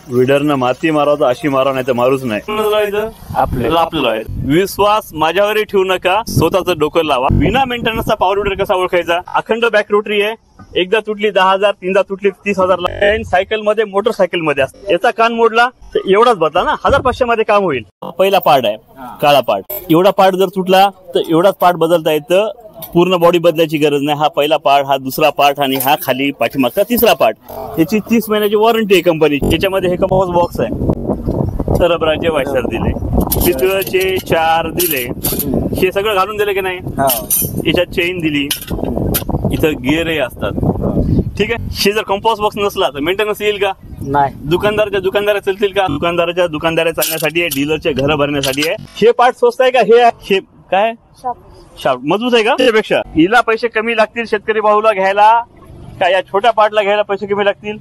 विडरनं माती मारावं अशी मारा नाही तर मारूच नाही. आपल्याला विश्वास माझ्यावरही ठेवू नका, स्वतःच डोकं लावा. बिना मेंटेनन्सचा पॉवर विडर कसा ओळखायचा? अखंड बॅक रोटरी आहे, एकदा तुटली 10,000, तीनदा तुटली 30,000. सायकल मध्ये मोटरसायकल मध्ये असते. याचा कान मोडला तर एवढाच बदला ना, 1,500 मध्ये काम होईल. पहिला पार्ट आहे काळा पार्ट. एवढा पार्ट जर तुटला तर एवढाच पार्ट बदलता येतं, पूर्ण बॉडी बदलायची गरज नाही. हा पहिला पार्ट, हा दुसरा पार्ट आणि हा खाली पाठीमागचा तिसरा पार्ट. याची 30 महिन्याची वॉरंटी आहे कंपनी. त्याच्यामध्ये हे कंपास बॉक्स आहे, सरबराचे वायसर दिले, पितळाचे 4 दिले, हे सगळं घालून दिले की नाही. याच्यात चेन दिली, इथं गिअरही असतात. ठीक आहे. हे जर कंपास बॉक्स नसला तर मेंटेनन्स येईल का? नाही. दुकानदारा चालतील का? दुकानदारा चालण्यासाठी आहे, डीलरचे घर भरण्यासाठी आहे. हे पार्ट स्वस्त आहे का? हे काय शाफ्ट मजबूत आहे का? त्यापेक्षा हिला पैसे कमी लागतील शेतकरी भाऊला घ्यायला का या छोट्या पार्टला घ्यायला पैसे कमी लागतील?